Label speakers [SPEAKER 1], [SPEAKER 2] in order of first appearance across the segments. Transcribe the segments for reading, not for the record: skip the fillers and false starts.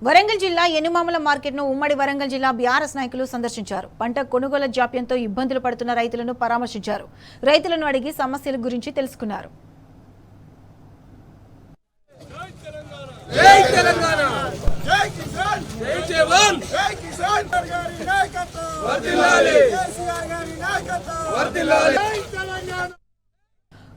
[SPEAKER 1] వరంగల్ జిల్లా ఎనుమాముల మార్కెట్ను ఉమ్మడి వరంగల్ జిల్లా బీఆర్ఎస్ నాయకులు సందర్శించారు. పంట కొనుగోలు జాప్యంతో ఇబ్బందులు పడుతున్న రైతులను పరామర్శించారు. రైతులను అడిగి సమస్యల గురించి తెలుసుకున్నారు.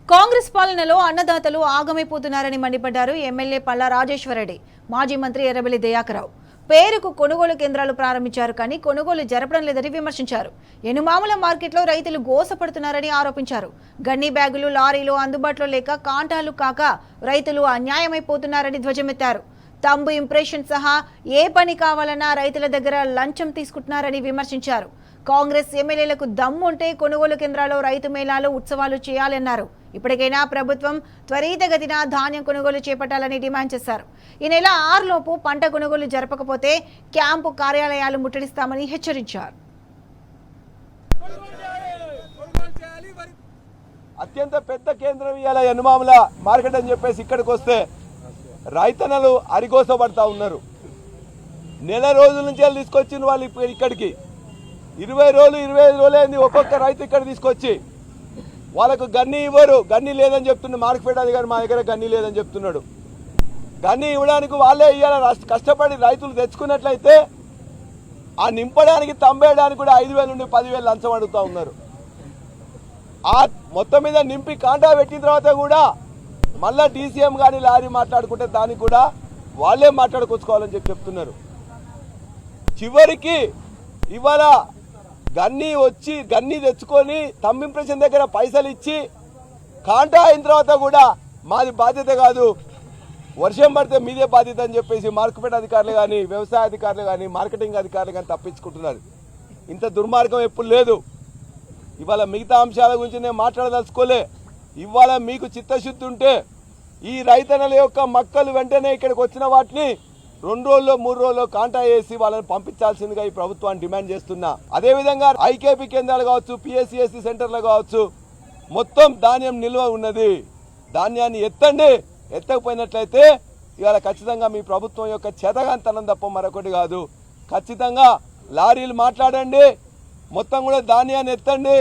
[SPEAKER 1] కాంగ్రెస్ పాలనలో అన్నదాతలు ఆగమైపోతున్నారని మండిపడ్డారు ఎమ్మెల్యే పల్లా రాజేశ్వరరెడ్డి. మాజీ మంత్రి ఎర్రబెల్లి దయాకరావు పేరుకు కొనుగోలు కేంద్రాలు ప్రారంభించారు, కానీ కొనుగోలు జరపడం లేదని విమర్శించారు. ఎనుమాముల మార్కెట్లో రైతులు గోసపడుతున్నారని ఆరోపించారు. గన్ని బ్యాగులు, లారీలు అందుబాటులో లేక కాంటాలు కాక రైతులు అన్యాయమైపోతున్నారని ధ్వజమెత్తారు. తంబు ఇంప్రెషన్ సహా ఏ పని కావాలన్నా రైతుల దగ్గర లంచం తీసుకుంటున్నారని విమర్శించారు. కాంగ్రెస్ ఎమ్మెల్యేలకు దమ్ముంటే కొనుగోలు కేంద్రాల్లో రైతు మేళాలు, ఉత్సవాలు చేయాలన్నారు. ఇప్పటికైనా ప్రభుత్వం త్వరితగతిన ధాన్యం కొనుగోలు చేపట్టాలని డిమాండ్ చేశారు. ఈ నెల 6 లోపు పంట కొనుగోలు జరపకపోతే క్యాంపు కార్యాలయాలు ముట్టడిస్తామని హెచ్చరించారు.
[SPEAKER 2] అత్యంత పెద్ద కేంద్రం ఇవాళ ఎనుమాముల మార్కెట్ అని చెప్పేసి ఇక్కడికి వస్తే రైతన్నలు అరిగోసపడతా ఉన్నారు. నెల రోజుల నుంచి తీసుకొచ్చిన వాళ్ళు ఇక్కడికి 20 రోజులు 25 రోజులు అయింది. ఒక్కొక్క రైతు ఇక్కడ తీసుకొచ్చి వాళ్ళకు గన్ని ఇవ్వరు. గన్ని లేదని చెప్తున్నాడు మార్కెట్ అధికారి, మా దగ్గర గన్ని లేదని చెప్తున్నాడు. గన్ని ఇవ్వడానికి వాళ్ళే ఇవ్వాల కష్టపడి రైతులు తెచ్చుకున్నట్లయితే ఆ నింపడానికి తంబేయడానికి కూడా 5,000 నుండి 10,000 లంచం అడుగుతూ ఉన్నారు. ఆ మొత్తం మీద నింపి కాంటా పెట్టిన తర్వాత కూడా మళ్ళా డీసీఎం కానీ లారీ మాట్లాడుకుంటే దానికి కూడా వాళ్ళే మాట్లాడుకొచ్చుకోవాలని చెప్తున్నారు. చివరికి ఇవాళ గన్ని తెచ్చుకొని తంబు ఇంప్రెషన్ దగ్గర పైసలు ఇచ్చి కాంటా అయిన తర్వాత కూడా మాది బాధ్యత కాదు, వర్షం పడితే మీదే బాధ్యత అని చెప్పేసి మార్కెట్ అధికారులు కానీ, వ్యవసాయ అధికారులు కానీ, మార్కెటింగ్ అధికారులు కానీ తప్పించుకుంటున్నారు. ఇంత దుర్మార్గం ఎప్పుడు లేదు. ఇవాళ మిగతా అంశాల గురించి నేను మాట్లాడదలుచుకోలే. ఇవాళ మీకు చిత్తశుద్ధి ఉంటే ఈ రైతన్నల యొక్క మక్కలు వెంటనే ఇక్కడికి వచ్చిన వాటిని 2 రోజుల్లో 3 రోజుల్లో కాంటా వేసి వాళ్ళని పంపించాల్సిందిగా ఈ ప్రభుత్వాన్ని డిమాండ్ చేస్తున్నా. అదేవిధంగా ఐకేపీ కేంద్రాలు కావచ్చు, పిఎస్సిఎస్సి సెంటర్లు కావచ్చు, మొత్తం ధాన్యం నిల్వ ఉన్నది. ధాన్యాన్ని ఎత్తండి. ఎత్తకపోయినట్లయితే ఇవాళ ఖచ్చితంగా మీ ప్రభుత్వం యొక్క చేతగాంతనం తప్ప మరొకటి కాదు. ఖచ్చితంగా లారీలు మాట్లాడండి, మొత్తం కూడా ధాన్యాన్ని ఎత్తండి.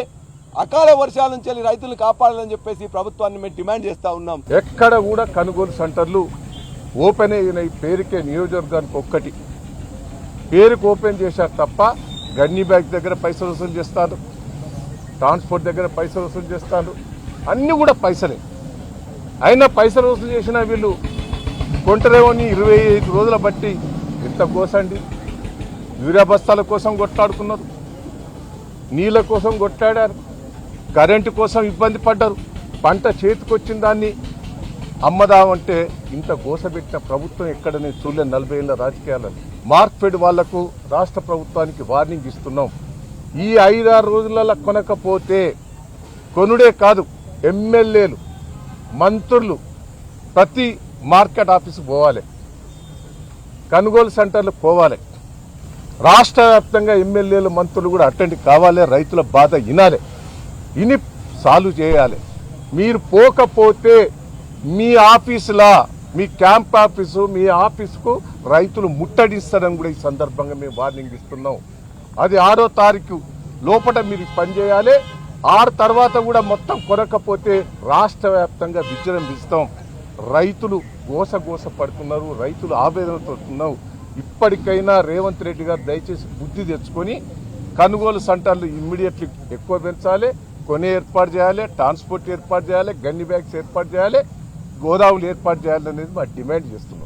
[SPEAKER 2] అకాల వర్షాల నుంచి రైతులు కాపాడాలని చెప్పేసి ప్రభుత్వాన్ని మేము డిమాండ్ చేస్తా ఉన్నాం.
[SPEAKER 3] ఎక్కడ కూడా కొనుగోలు సెంటర్లు ఓపెన్ అయిన పేరుకే నియోజకవర్గానికి ఒక్కటి పేరుకు ఓపెన్ చేశారు తప్ప గన్ని బ్యాగ్ దగ్గర పైసలు వసూలు చేస్తారు, ట్రాన్స్పోర్ట్ దగ్గర పైసలు వసూలు చేస్తారు, అన్నీ కూడా పైసలే. అయినా పైసలు వసూలు చేసిన వీళ్ళు కొంటరేమోని 25 రోజుల బట్టి ఎంత కోసండి. యూరియా బస్తాల కోసం కొట్లాడుకున్నారు, నీళ్ళ కోసం కొట్లాడారు, కరెంటు కోసం ఇబ్బంది పడ్డారు. పంట చేతికొచ్చిన దాన్ని అమ్మదామంటే ఇంత గోసబెట్టిన ప్రభుత్వం ఎక్కడ నేను చూడలేను 40 ఏళ్ల రాజకీయాలని. మార్కెట్ వాళ్లకు రాష్ట్ర ప్రభుత్వానికి వార్నింగ్ ఇస్తున్నాం. ఈ 5-6 రోజులలో కొనకపోతే కొనుడే కాదు, ఎమ్మెల్యేలు, మంత్రులు ప్రతి మార్కెట్ ఆఫీసు పోవాలి, కొనుగోలు సెంటర్లు పోవాలి. రాష్ట్ర వ్యాప్తంగా ఎమ్మెల్యేలు, మంత్రులు కూడా అటెండ్ కావాలి. రైతుల బాధ వినాలి, విని సాల్వ్ చేయాలి. మీరు పోకపోతే మీ ఆఫీసులా, మీ క్యాంప్ ఆఫీసు, మీ ఆఫీసుకు రైతులు ముట్టడిస్తారని కూడా ఈ సందర్భంగా మేము వార్నింగ్ ఇస్తున్నాం. అది 6వ తారీఖు లోపల మీరు పనిచేయాలి. 6 తర్వాత కూడా మొత్తం కొనకపోతే రాష్ట్ర వ్యాప్తంగా విజృంభిస్తాం. రైతులు గోస పడుతున్నారు, రైతులు ఆవేదనతో ఉన్నారు. ఇప్పటికైనా రేవంత్ రెడ్డి గారు దయచేసి బుద్ధి తెచ్చుకొని కొనుగోలు సెంటర్లు ఇమ్మీడియట్లీ ఎక్కువ పెంచాలి, కొనే ఏర్పాటు చేయాలి, ట్రాన్స్పోర్ట్ ఏర్పాటు చేయాలి, గన్ని బ్యాగ్స్ ఏర్పాటు చేయాలి, గోదాములు ఏర్పాటు చేయాలనేది మా డిమాండ్ చేస్తున్నాం.